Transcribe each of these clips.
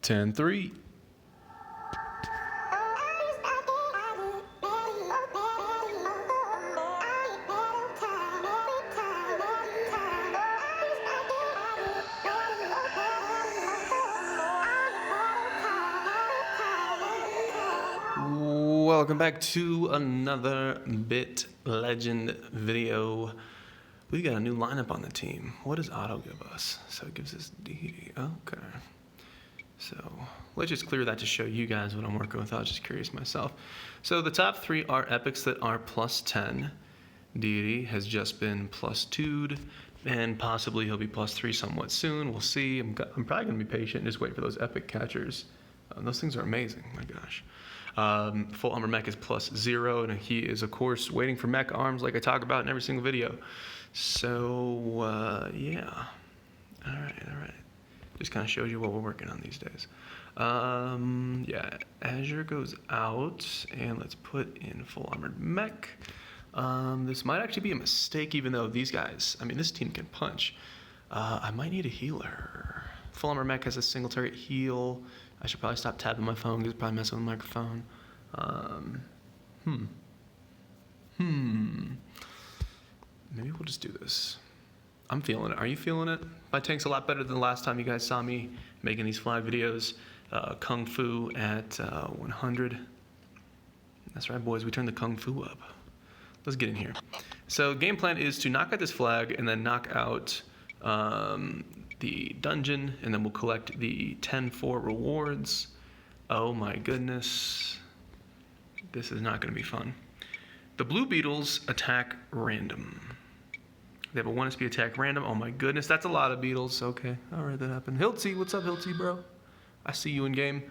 10-3. Welcome back to another Bit Legend video. We got a new lineup on the team. What does auto give us? So it gives us D. Okay. So let's just clear that to show you guys what I'm working with. I was just curious myself. So the top three are epics that are plus 10. Deity has just been plus 2'd, and possibly he'll be plus 3 somewhat soon. We'll see. I'm probably going to be patient and just wait for those epic catchers. Those things are amazing. My gosh. Full armor mech is plus 0, and he is, of course, waiting for mech arms like I talk about in every single video. So, yeah. All right. Just kind of shows you what we're working on these days. Yeah, Azure goes out, and let's put in full armored mech. This might actually be a mistake, even though these guys, I mean, this team can punch. I might need a healer. Full armor mech has a single target heal. I should probably stop tapping my phone because it's probably messing with the microphone. Maybe we'll just do this. I'm feeling it. Are you feeling it? My tank's a lot better than the last time you guys saw me making these flag videos. Kung Fu at 100. That's right, boys. We turned the Kung Fu up. Let's get in here. So game plan is to knock out this flag and then knock out the dungeon, and then we'll collect the 10-4 rewards. Oh my goodness. This is not going to be fun. The blue beetles attack random. They have a 1 SP attack random. Oh my goodness, that's a lot of beetles. Okay, all right, that happened. Hilty, what's up, Hilty, bro? I see you in game.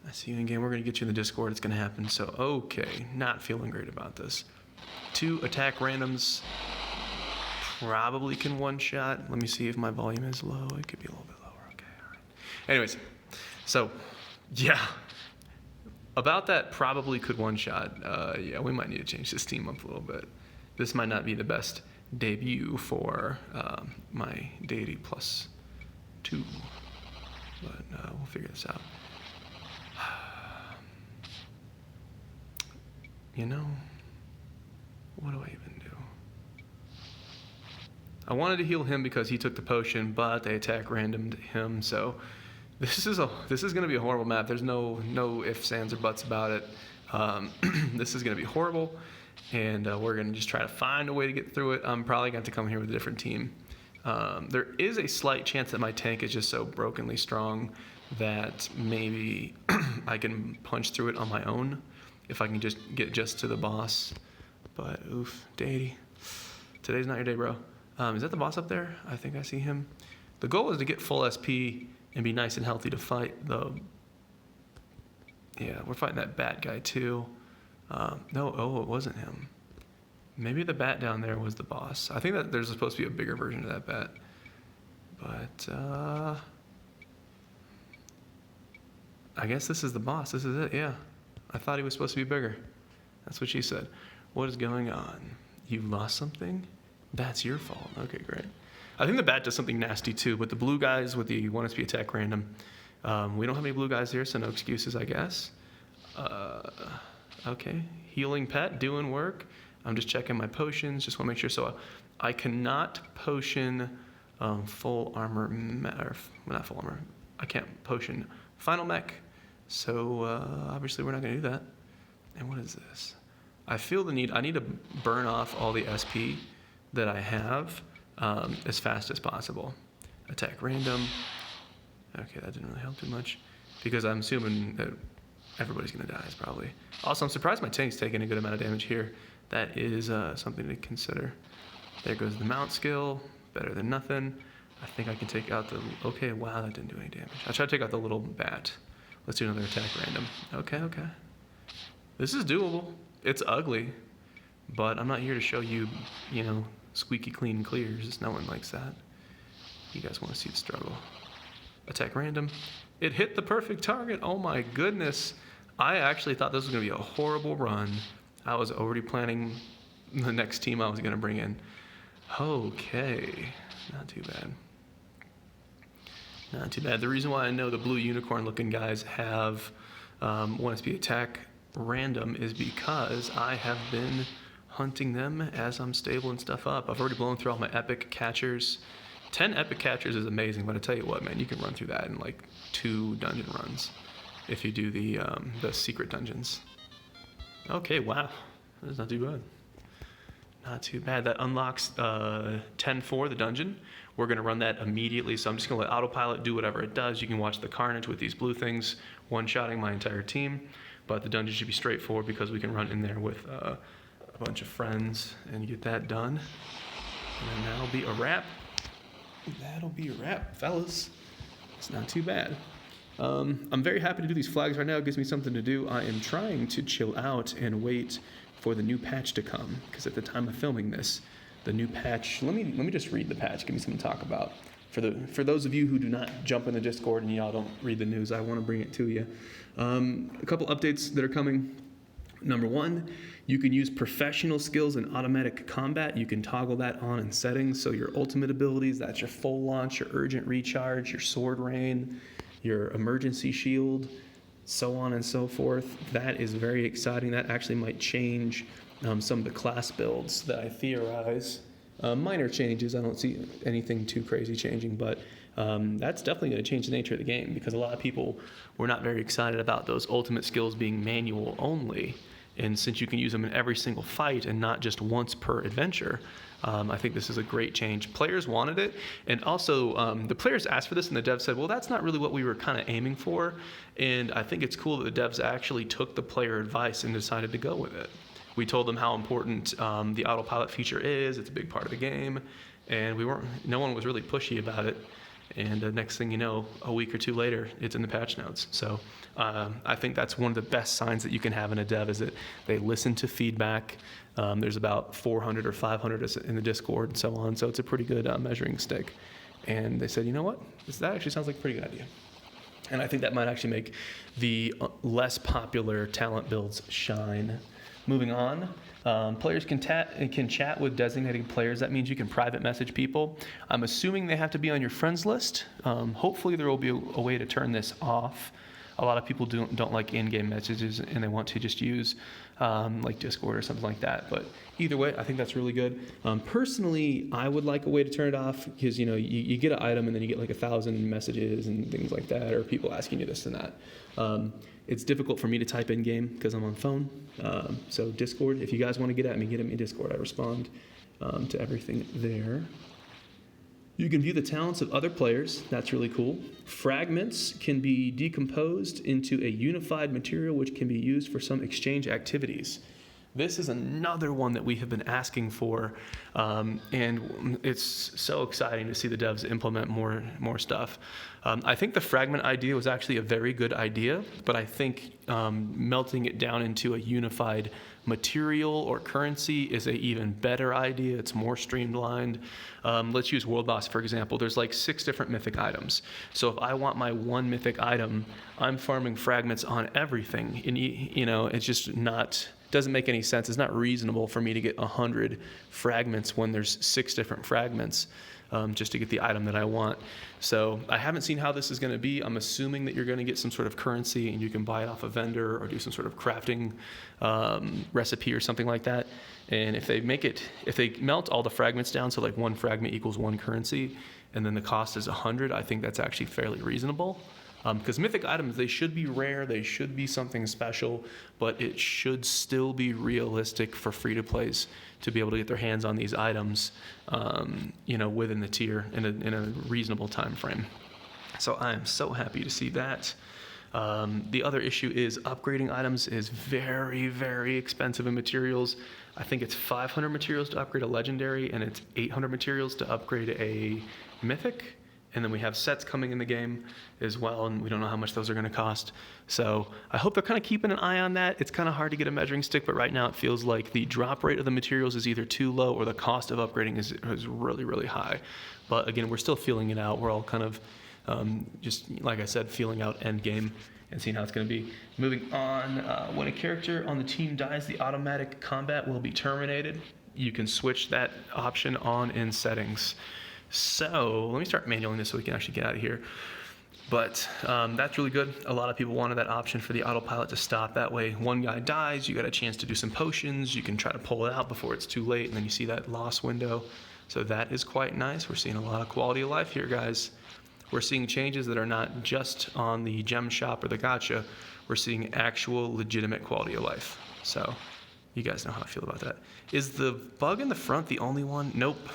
We're going to get you in the Discord. It's going to happen. So, okay, not feeling great about this. 2 attack randoms. Probably can one-shot. Let me see if my volume is low. It could be a little bit lower. Okay, all right. Anyways, so, yeah. About that probably could one-shot. Yeah, we might need to change this team up a little bit. This might not be the best debut for my deity plus 2. But we'll figure this out. You know, what do I even do? I wanted to heal him because he took the potion, but they attack randomed him. So this is going to be a horrible map. There's no ifs, ands, or buts about it. This is going to be horrible, and we're going to just try to find a way to get through it. I'm probably going to have to come here with a different team. There is a slight chance that my tank is just so brokenly strong that maybe I can punch through it on my own if I can just get just to the boss. But oof, deity. Today's not your day, bro. Is that the boss up there? I think I see him. The goal is to get full SP and be nice and healthy to fight the... Yeah, we're fighting that bat guy too. It wasn't him. Maybe the bat down there was the boss. I think that there's supposed to be a bigger version of that bat. But, I guess this is the boss. This is it, yeah. I thought he was supposed to be bigger. That's what she said. What is going on? You lost something? That's your fault. Okay, great. I think the bat does something nasty too, but the blue guys with the 1 SP attack random. We don't have any blue guys here, so no excuses, I guess. Okay, healing pet, doing work. I'm just checking my potions, just want to make sure. So I cannot potion full armor, or not full armor. I can't potion final mech, so obviously we're not going to do that. And what is this? I feel the need, I need to burn off all the SP that I have as fast as possible. Attack random. Okay, that didn't really help too much because I'm assuming that everybody's going to die, probably. Also, I'm surprised my tank's taking a good amount of damage here. That is something to consider. There goes the mount skill. Better than nothing. I think I can take out the... Okay, wow, that didn't do any damage. I'll try to take out the little bat. Let's do another attack random. Okay. This is doable. It's ugly, but I'm not here to show you, squeaky clean clears. No one likes that. You guys want to see the struggle. Attack random. It hit the perfect target. Oh my goodness. I actually thought this was going to be a horrible run. I was already planning the next team I was going to bring in. Okay. Not too bad. Not too bad. The reason why I know the blue unicorn looking guys have 1SP attack random is because I have been hunting them as I'm stabling stuff up. I've already blown through all my epic catchers. 10 epic catchers is amazing, but I tell you what, man, you can run through that in like 2 dungeon runs if you do the secret dungeons. Okay, wow, that's not too bad. Not too bad. That unlocks 10-4, the dungeon. We're going to run that immediately, so I'm just going to let autopilot do whatever it does. You can watch the carnage with these blue things, one-shotting my entire team, but the dungeon should be straightforward because we can run in there with a bunch of friends and get that done. And then that'll be a wrap. That'll be a wrap, fellas. It's not too bad. I'm very happy to do these flags right now. It gives me something to do. I am trying to chill out and wait for the new patch to come, because at the time of filming this, the new patch, let me just read the patch, give me something to talk about. For those of you who do not jump in the Discord and y'all don't read the news, I want to bring it to you. A couple updates that are coming. Number 1, you can use professional skills in automatic combat. You can toggle that on in settings, so your ultimate abilities, that's your full launch, your urgent recharge, your sword rain, your emergency shield, so on and so forth. That is very exciting. That actually might change some of the class builds that I theorize. Minor changes, I don't see anything too crazy changing, but that's definitely going to change the nature of the game, because a lot of people were not very excited about those ultimate skills being manual only. And since you can use them in every single fight and not just once per adventure, I think this is a great change. Players wanted it, and also the players asked for this, and the devs said, well, that's not really what we were kind of aiming for. And I think it's cool that the devs actually took the player advice and decided to go with it. We told them how important the autopilot feature is. It's a big part of the game, and no one was really pushy about it. And the next thing you know, a week or 2 later, it's in the patch notes. So I think that's one of the best signs that you can have in a dev, is that they listen to feedback. There's about 400 or 500 in the Discord and so on. So it's a pretty good measuring stick. And they said, you know what? That actually sounds like a pretty good idea. And I think that might actually make the less popular talent builds shine. Moving on, players can chat with designated players. That means you can private message people. I'm assuming they have to be on your friends list. Hopefully there will be a way to turn this off. A lot of people don't like in-game messages, and they want to just use like Discord or something like that. But either way, I think that's really good. Personally, I would like a way to turn it off, because you get an item and then you get like 1,000 messages and things like that, or people asking you this and that. It's difficult for me to type in game because I'm on phone. So Discord, if you guys want to get at me in Discord. I respond to everything there. You can view the talents of other players. That's really cool. Fragments can be decomposed into a unified material which can be used for some exchange activities. This is another one that we have been asking for, and it's so exciting to see the devs implement more stuff. I think the fragment idea was actually a very good idea, but I think melting it down into a unified material or currency is an even better idea. It's more streamlined. Let's use World Boss, for example. There's like 6 different mythic items. So if I want my one mythic item, I'm farming fragments on everything. And it's just doesn't make any sense. It's not reasonable for me to get 100 fragments when there's 6 different fragments just to get the item that I want. So I haven't seen how this is going to be. I'm assuming that you're going to get some sort of currency and you can buy it off a vendor or do some sort of crafting recipe or something like that. And if they melt all the fragments down, so like 1 fragment equals 1 currency, and then the cost is 100, I think that's actually fairly reasonable. Because mythic items, they should be rare, they should be something special, but it should still be realistic for free-to-plays to be able to get their hands on these items, within the tier in a reasonable time frame. So I'm so happy to see that. The other issue is upgrading items is very, very expensive in materials. I think it's 500 materials to upgrade a legendary, and it's 800 materials to upgrade a mythic. And then we have sets coming in the game as well, and we don't know how much those are going to cost. So I hope they're kind of keeping an eye on that. It's kind of hard to get a measuring stick, but right now it feels like the drop rate of the materials is either too low or the cost of upgrading is really, really high. But again, we're still feeling it out. We're all kind of just, like I said, feeling out end game and seeing how it's going to be. Moving on, when a character on the team dies, the automatic combat will be terminated. You can switch that option on in settings. So let me start manualing this so we can actually get out of here. But that's really good. A lot of people wanted that option for the autopilot to stop. That way, one guy dies, you got a chance to do some potions. You can try to pull it out before it's too late, and then you see that loss window. So that is quite nice. We're seeing a lot of quality of life here, guys. We're seeing changes that are not just on the gem shop or the gacha. We're seeing actual legitimate quality of life. So you guys know how I feel about that. Is the bug in the front the only one? Nope.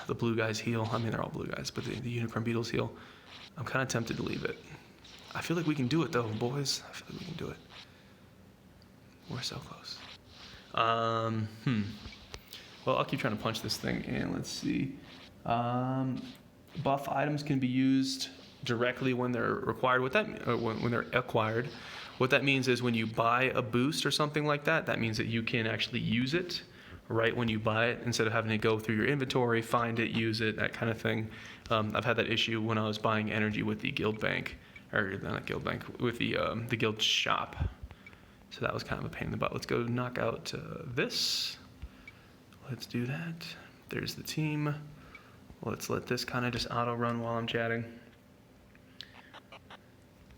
The blue guys heal. I mean, they're all blue guys, but the unicorn beetles heal. I'm kind of tempted to leave it. I feel like we can do it, though, boys. I feel like we can do it. We're so close. Well, I'll keep trying to punch this thing in. Let's see. Buff items can be used directly when they're required. When they're acquired. What that means is when you buy a boost or something like that, that means that you can actually use it right when you buy it, instead of having to go through your inventory, find it, use it, that kind of thing. I've had that issue when I was buying energy with the guild bank, or not guild bank, with the guild shop. So that was kind of a pain in the butt. Let's go knock out this. Let's do that. There's the team. Let's let this kind of just auto run while I'm chatting.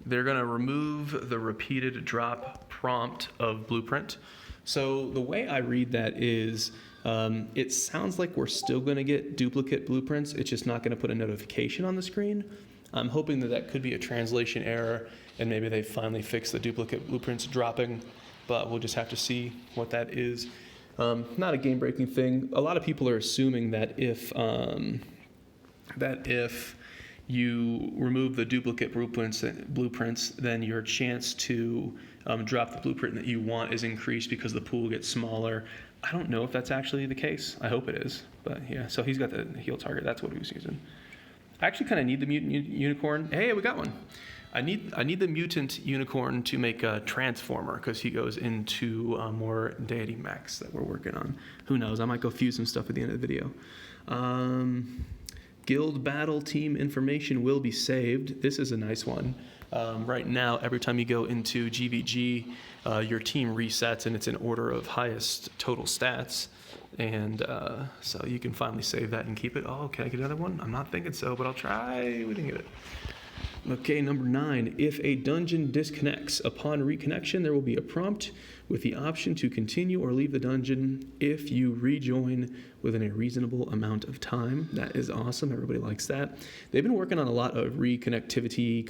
They're going to remove the repeated drop prompt of blueprint. So the way I read that is, it sounds like we're still going to get duplicate blueprints. It's just not going to put a notification on the screen. I'm hoping that that could be a translation error, and maybe they finally fix the duplicate blueprints dropping, but we'll just have to see what that is. Not a game-breaking thing. A lot of people are assuming that if you remove the duplicate blueprints, then your chance to drop the blueprint that you want is increased because the pool gets smaller. I don't know if that's actually the case. I hope it is. But yeah, so he's got the heal target. That's what he was using. I actually kind of need the mutant unicorn. Hey, we got one. I need the mutant unicorn to make a transformer, because he goes into more deity mechs that we're working on. Who knows? I might go fuse some stuff at the end of the video. Guild battle team information will be saved. This is a nice one. Right now, every time you go into GVG, your team resets, and it's in order of highest total stats. And so you can finally save that and keep it. Oh, can I get another one? I'm not thinking so, but I'll try. We didn't get it. Okay, number 9. If a dungeon disconnects, upon reconnection, there will be a prompt with the option to continue or leave the dungeon if you rejoin within a reasonable amount of time. That is awesome. Everybody likes that. They've been working on a lot of connectivity,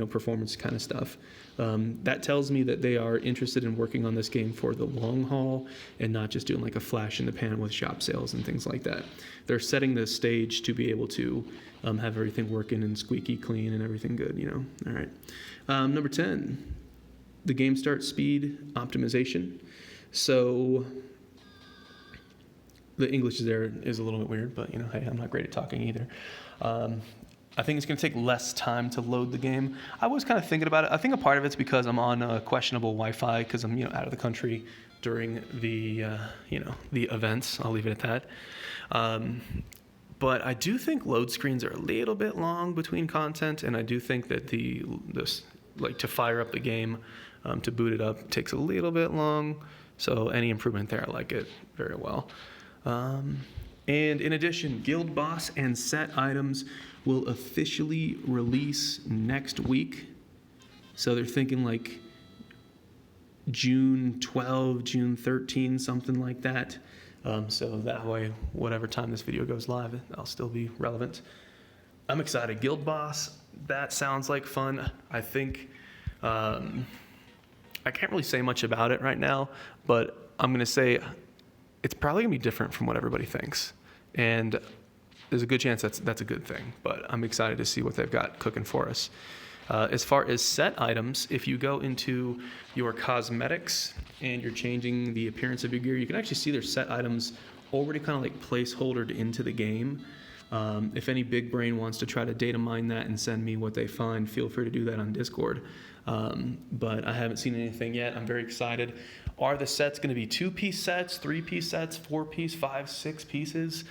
performance kind of stuff. That tells me that they are interested in working on this game for the long haul and not just doing like a flash in the pan with shop sales and things like that. They're setting the stage to be able to have everything working and squeaky clean and everything good, All right. Number 10, the game start speed optimization. So the English there is a little bit weird, but hey, I'm not great at talking either. I think it's going to take less time to load the game. I was kind of thinking about it. I think a part of it's because I'm on questionable Wi-Fi, because I'm out of the country during the the events. I'll leave it at that. But I do think load screens are a little bit long between content, and I do think that to fire up the game, to boot it up, takes a little bit long. So any improvement there, I like it very well. And in addition, Guild Boss and set items will officially release next week. So they're thinking like June 12, June 13, something like that. So that way, whatever time this video goes live, I'll still be relevant. I'm excited. Guild Boss, that sounds like fun. I think, I can't really say much about it right now, but I'm going to say it's probably going to be different from what everybody thinks. And there's a good chance that's a good thing, but I'm excited to see what they've got cooking for us. As far as set items, if you go into your cosmetics and you're changing the appearance of your gear, you can actually see their set items already kind of like placeholdered into the game. If any big brain wants to try to data mine that and send me what they find, feel free to do that on Discord. But I haven't seen anything yet. I'm very excited. Are the sets going to be 2-piece sets, 3-piece sets, 4-piece, 5, 6 pieces?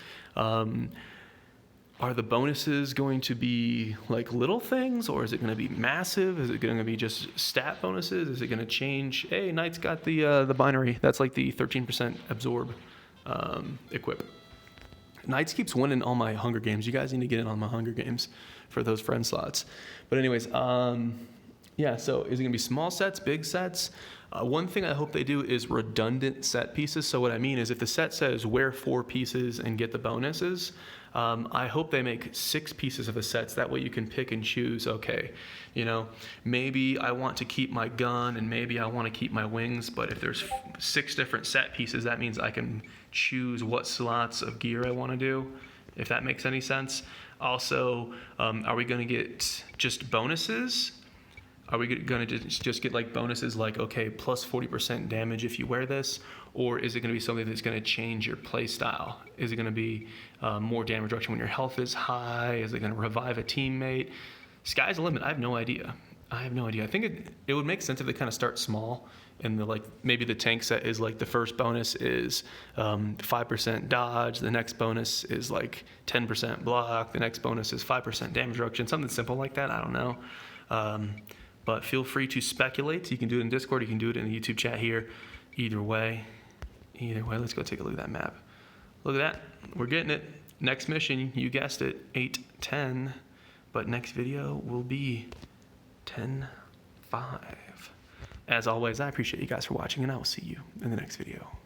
Are the bonuses going to be like little things, or is it going to be massive? Is it going to be just stat bonuses? Is it going to change? Hey, Knight's got the binary. That's like the 13% absorb equip. Knights keeps winning all my Hunger Games. You guys need to get in on my Hunger Games for those friend slots. But anyways, yeah, so is it going to be small sets, big sets? One thing I hope they do is redundant set pieces. So what I mean is if the set says wear 4 pieces and get the bonuses, I hope they make 6 pieces of a set. So that way you can pick and choose, okay, you know, maybe I want to keep my gun and maybe I want to keep my wings, but if there's 6 different set pieces, that means I can choose what slots of gear I want to do, if that makes any sense. Also, are we going to get just bonuses? Are we going to just get like bonuses like, okay, plus 40% damage if you wear this? Or is it going to be something that's going to change your play style? Is it going to be more damage reduction when your health is high? Is it going to revive a teammate? Sky's the limit. I have no idea. I think it would make sense if they kind of start small and maybe the tank set is like the first bonus is 5% dodge, the next bonus is like 10% block, the next bonus is 5% damage reduction, something simple like that. I don't know. But feel free to speculate. You can do it in Discord. You can do it in the YouTube chat here. Either way, let's go take a look at that map. Look at that. We're getting it. Next mission, you guessed it, 8-10. But next video will be 10-5. As always, I appreciate you guys for watching, and I will see you in the next video.